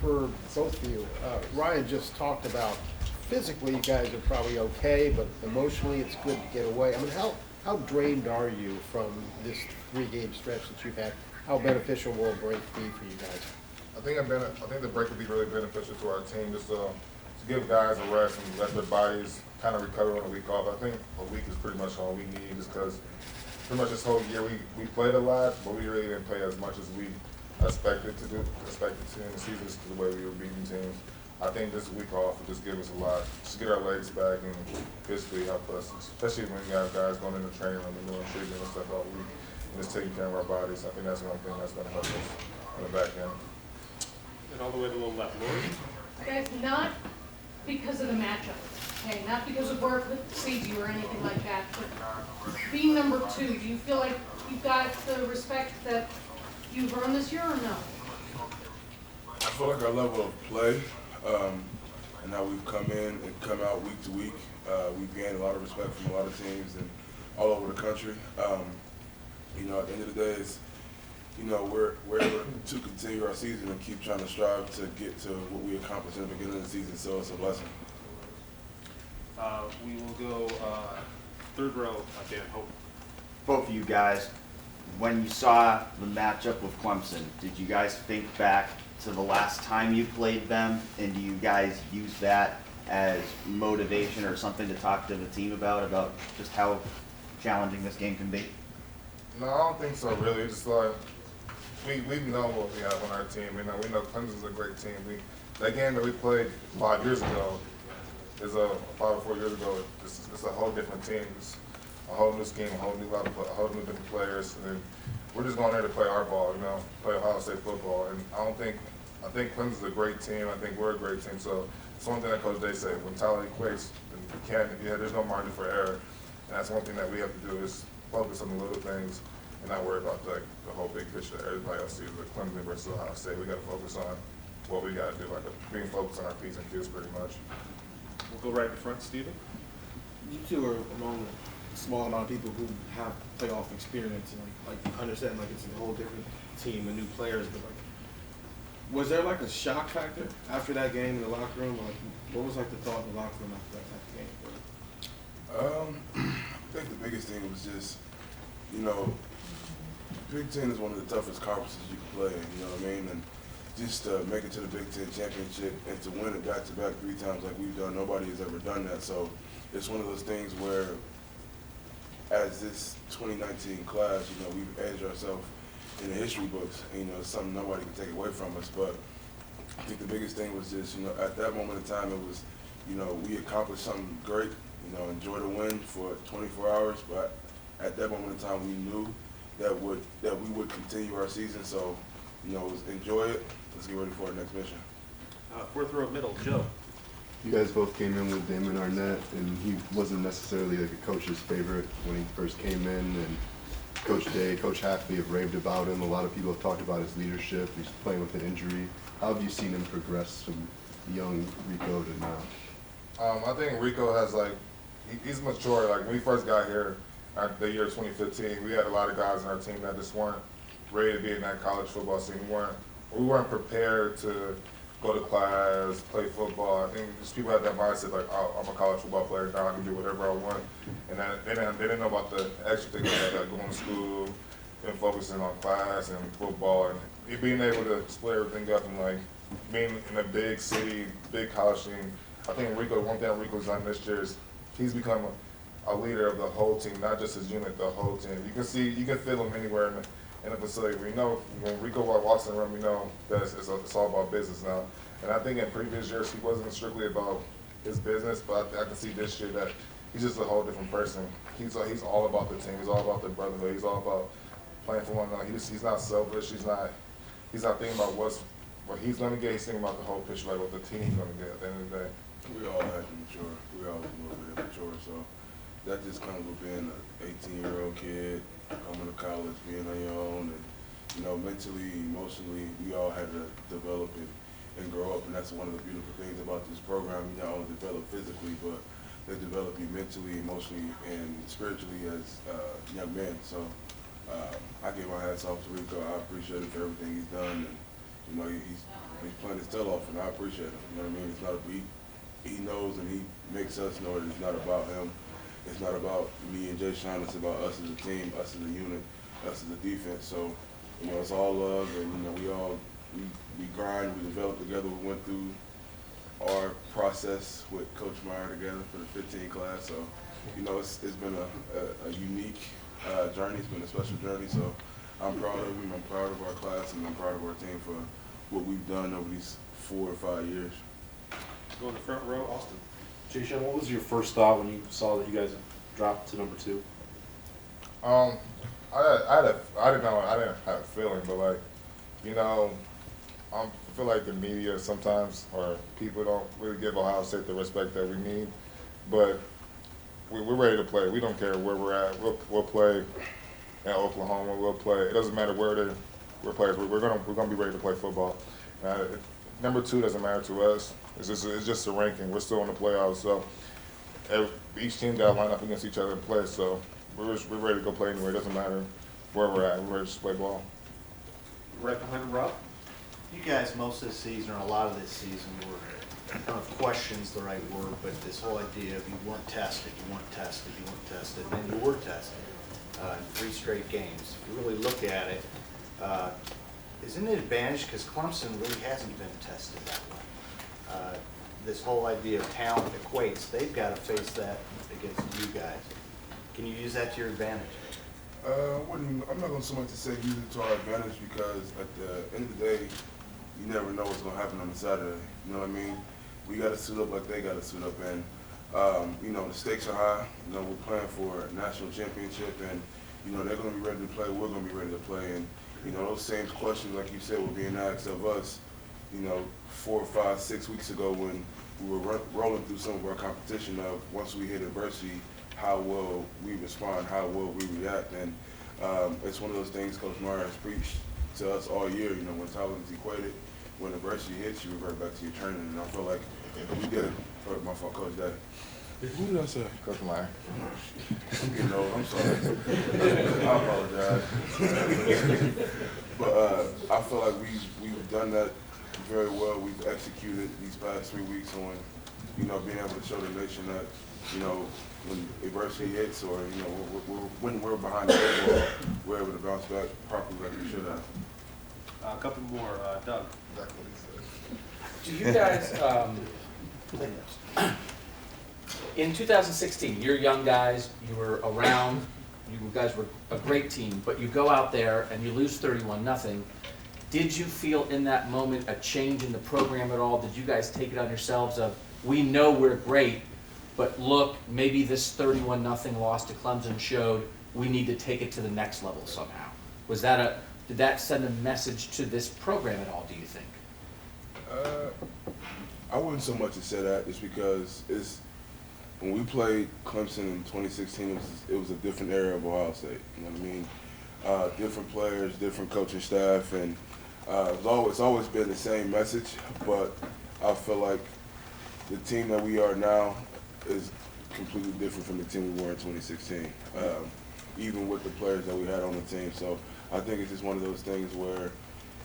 for both of you. Ryan just talked about physically you guys are probably okay, but emotionally it's good to get away. I mean, how drained are you from this 3-game stretch that you've had? How beneficial will a break be for you guys? I think the break would be really beneficial to our team, just to give guys a rest and let their bodies kind of recover on a week off. I think a week is pretty much all we need, just because pretty much this whole year we played a lot, but we really didn't play as much as we expected to in the season, just the way we were beating teams. I think this week off will just give us a lot, just get our legs back and physically help us, especially when you have guys going into training room and doing treatment and stuff all week, and just taking care of our bodies. I think that's one thing that's going to help us on the back end. And all the way to the left, Lori. Guys, not because of the matchup, okay, not because of where it seeds you or anything like that, but being number 2, do you feel like you've got the respect that you've earned this year or no? I feel like our level of play and how we've come in and come out week to week, we've gained a lot of respect from a lot of teams and all over the country. You know, at the end of the day, it's, you know, we're able to continue our season and keep trying to strive to get to what we accomplished in the beginning of the season, so it's a blessing. We will go third row, Dan Hope. Both of you guys, when you saw the matchup with Clemson, did you guys think back to the last time you played them, and do you guys use that as motivation or something to talk to the team about just how challenging this game can be? No, I don't think so, really. Just like, we know what we have on our team. We know Clemson's a great team. That game that we played 5 years ago is 5 or 4 years ago. It's a whole different team. It's a whole new scheme, a whole new different players. And we're just going there to play our ball, you know, play Ohio State football. And I think Clemson's a great team. I think we're a great team. So it's one thing that Coach Day said: when talent equates, there's no margin for error. And that's one thing that we have to do is focus on the little things and not worry about the whole big picture that everybody else sees, like Clemson versus Ohio State. We got to focus on what we got to do, like being focused on our P's and Q's pretty much. We'll go right in front, Steven. You two are among a small amount of people who have playoff experience and like understand like it's a whole different team and new players. But like, was there like a shock factor after that game in the locker room? Like, what was like the thought in the locker room after that type of game? I think the biggest thing was just, you know, Big Ten is one of the toughest conferences you can play in, you know what I mean? And just to make it to the Big Ten championship and to win it back-to-back 3 times like we've done, nobody has ever done that. So it's one of those things where, as this 2019 class, you know, we've edged ourselves in the history books. And, you know, it's something nobody can take away from us. But I think the biggest thing was just, you know, at that moment in time, it was, you know, we accomplished something great. You know, enjoy the win for 24 hours, but at that moment in time, we knew that we would continue our season. So, you know, enjoy it. Let's get ready for our next mission. Fourth row middle, Joe. You guys both came in with Damon Arnett, and he wasn't necessarily like a coach's favorite when he first came in. And Coach Day, Coach Hafley have raved about him. A lot of people have talked about his leadership. He's playing with an injury. How have you seen him progress from young Rico to now? I think Rico has he's mature. Like when we first got here, the year 2015, we had a lot of guys on our team that just weren't ready to be in that college football scene. We weren't prepared to go to class, play football. I think just people had that mindset like, oh, I'm a college football player now, I can do whatever I want. And they didn't know about the extra things like going to school and focusing on class and football and being able to split everything up and like being in a big city, big college team. I think one thing Rico's done this year is he's become a leader of the whole team, not just his unit, the whole team. You can feel him anywhere in the facility. We know when Rico walks in the room, we know that it's all about business now. And I think in previous years, he wasn't strictly about his business, but I can see this year that he's just a whole different person. He's all about the team. He's all about the brotherhood. He's all about playing for one another. He's not selfish. He's not thinking about what he's going to get. He's thinking about the whole picture, like what the team's going to get at the end of the day. We all had to mature. We all was a little bit immature, so that just comes with being an 18-year-old kid, coming to college, being on your own, and you know, mentally, emotionally, we all had to develop and grow up, and that's one of the beautiful things about this program. You not only develop physically, but they develop you mentally, emotionally, and spiritually as young men. So I give my hats off to Rico. I appreciate him for everything he's done, and you know, he's playing his tail off, and I appreciate him. You know what I mean? It's not he knows and he makes us know that it's not about him. It's not about me and Jashon. It's about us as a team, us as a unit, us as a defense. So, you know, it's all love, and you know, we grind, we develop together. We went through our process with Coach Meyer together for the 15 class. So, you know, it's been a unique journey. It's been a special journey. So, I'm proud of him. I'm proud of our class, and I'm proud of our team for what we've done over these 4 or 5 years. Go in the front row, Austin. Jashon, what was your first thought when you saw that you guys dropped to number 2? I didn't have a feeling, but like, you know, I feel like the media sometimes, or people don't really give Ohio State the respect that we need, but we're ready to play. We don't care where we're at. We'll play in Oklahoma. We'll play. It doesn't matter where we're players. We're gonna be ready to play football. Number 2 doesn't matter to us. It's just a ranking. We're still in the playoffs, so each team got to line up against each other and play. So we're ready to go play anywhere. It doesn't matter where we're at. We're ready to play ball. Right behind him, Rob. You guys, most of this season, or a lot of this season, were, I don't know if question's the right word, but this whole idea of you weren't tested, and then you were tested in 3 straight games. If you really look at it, isn't it an advantage? Because Clemson really hasn't been tested that way. This whole idea of talent equates. They've got to face that against you guys. Can you use that to your advantage? I'm not going to so much to say use it to our advantage, because at the end of the day, you never know what's going to happen on a Saturday. You know what I mean? We got to suit up like they got to suit up, and you know, the stakes are high. You know, we're playing for a national championship, and you know, they're going to be ready to play. We're going to be ready to play, and you know, those same questions, like you said, were being asked of us, you know, 4, 5, 6 weeks ago when we were rolling through some of our competition of, once we hit adversity, how will we respond, how will we react, and it's one of those things Coach Meyer has preached to us all year. You know, when talent is equated, when adversity hits, you revert back to your training, and I feel like we did it. My fault, Coach Day. Who did I say? Coach Meyer. I'm getting old, I'm sorry. I apologize. But I feel like we've done that very well. We've executed these past 3 weeks on, you know, being able to show the nation that, you know, when adversity hits, or, you know, when we're behind the ball, we're able to bounce back properly like we should have. A couple more, Doug. That's what he said. Do you guys, in 2016, you're young guys, you were around, you guys were a great team, but you go out there and you lose 31-0. Did you feel in that moment a change in the program at all? Did you guys take it on yourselves of, we know we're great, but look, maybe this 31-0 loss to Clemson showed we need to take it to the next level somehow? Did that send a message to this program at all, do you think? I wouldn't so much as say that, just because when we played Clemson in 2016, it was a different era of Ohio State. You know what I mean? Different players, different coaching staff, and it's always been the same message. But I feel like the team that we are now is completely different from the team we were in 2016, even with the players that we had on the team. So I think it's just one of those things where,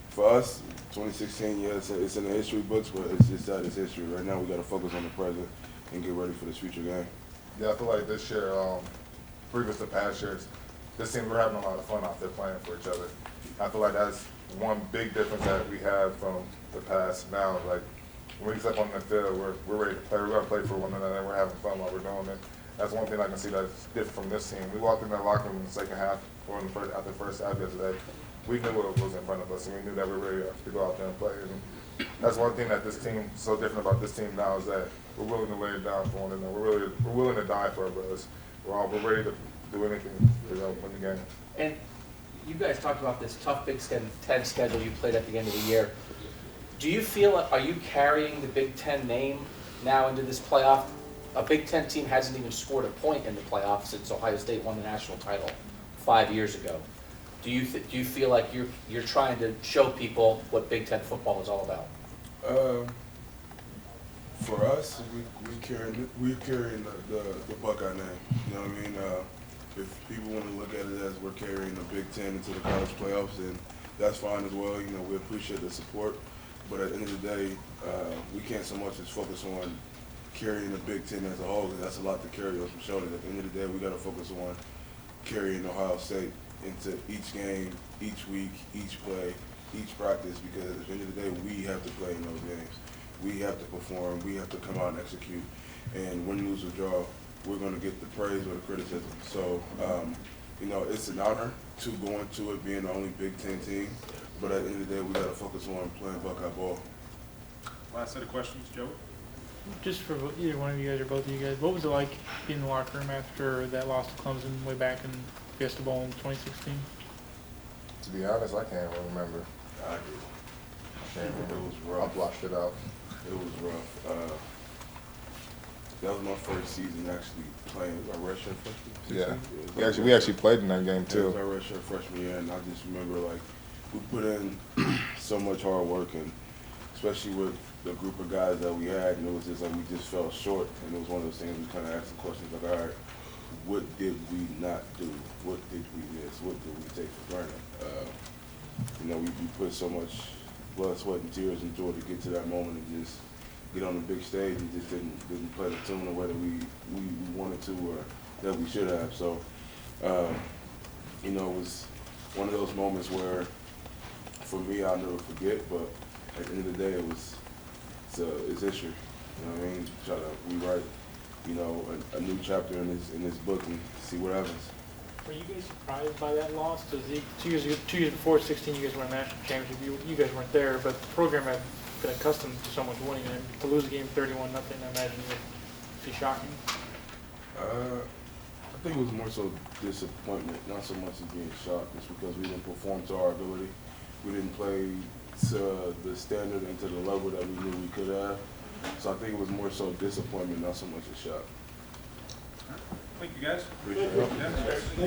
for us, 2016, yeah, it's in the history books, but it's just that it's history. Right now, we got to focus on the present and get ready for this future game. Yeah, I feel like this year, previous to past years, this team, we're having a lot of fun out there playing for each other. I feel like that's one big difference that we have from the past. Now, like, when we step on the field, we're ready to play. We're going to play for one another, and we're having fun while we're doing it. That's one thing I can see that's different from this team. We walked in that locker room in the second half, or after the first half yesterday. We knew what was in front of us, and we knew that we were ready to go out there and play. And that's one thing that this team, so different about this team now, is that we're willing to lay it down for one another. We're willing to die for our brothers. We're ready to do anything to win the game. And you guys talked about this tough Big Ten schedule you played at the end of the year. Do you feel, are you carrying the Big Ten name now into this playoff? A Big Ten team hasn't even scored a point in the playoffs since Ohio State won the national title 5 years ago. Do you feel like you're trying to show people what Big Ten football is all about? For us, we're carrying the Buckeye name. You know what I mean? If people want to look at it as we're carrying the Big Ten into the college playoffs, then that's fine as well. You know, we appreciate the support. But at the end of the day, we can't so much as focus on carrying the Big Ten as a whole, 'cause that's a lot to carry on some shoulders. At the end of the day, we got to focus on carrying Ohio State into each game, each week, each play, each practice, because at the end of the day, we have to play in those games. We have to perform. We have to come out and execute. And win, lose, or draw, we're going to get the praise or the criticism. So, you know, it's an honor to go into it being the only Big Ten team. But at the end of the day, we got to focus on playing Buckeye ball. Last set of questions, Joe? Just for either one of you guys or both of you guys, what was it like being in the locker room after that loss to Clemson way back in Fiesta Bowl in 2016? To be honest, I can't really remember. I I can't remember. It was I rough. blushed it out. It was rough. That was my first season actually playing. My redshirt freshman. Yeah. We actually played in that game It too. was our redshirt freshman year, and I just remember like we put in so much hard work, and especially with the group of guys that we had, and it was just like we just fell short, and it was one of those things we kind of asked the questions like, all right, what did we not do? What did we miss? What did we take for granted? You know, we put so much blood, sweat, and tears and joy to get to that moment and just get on the big stage and just didn't play the tune the way that we wanted to or that we should have. So, you know, it was one of those moments where, for me, I'll never forget. But at the end of the day, it's history. You know what I mean? Try to rewrite, you know, a new chapter in this book and see what happens. Were you guys surprised by that loss? Because 2 years before 16, you guys won a national championship. You guys weren't there, but the program had been accustomed to so much winning, and to lose a game 31-0, I imagine would be shocking. I think it was more so disappointment, not so much as being shocked. It's because we didn't perform to our ability. We didn't play to the standard and to the level that we knew we could have. So I think it was more so disappointment, not so much a shock. Thank you, guys. Appreciate it. Yeah.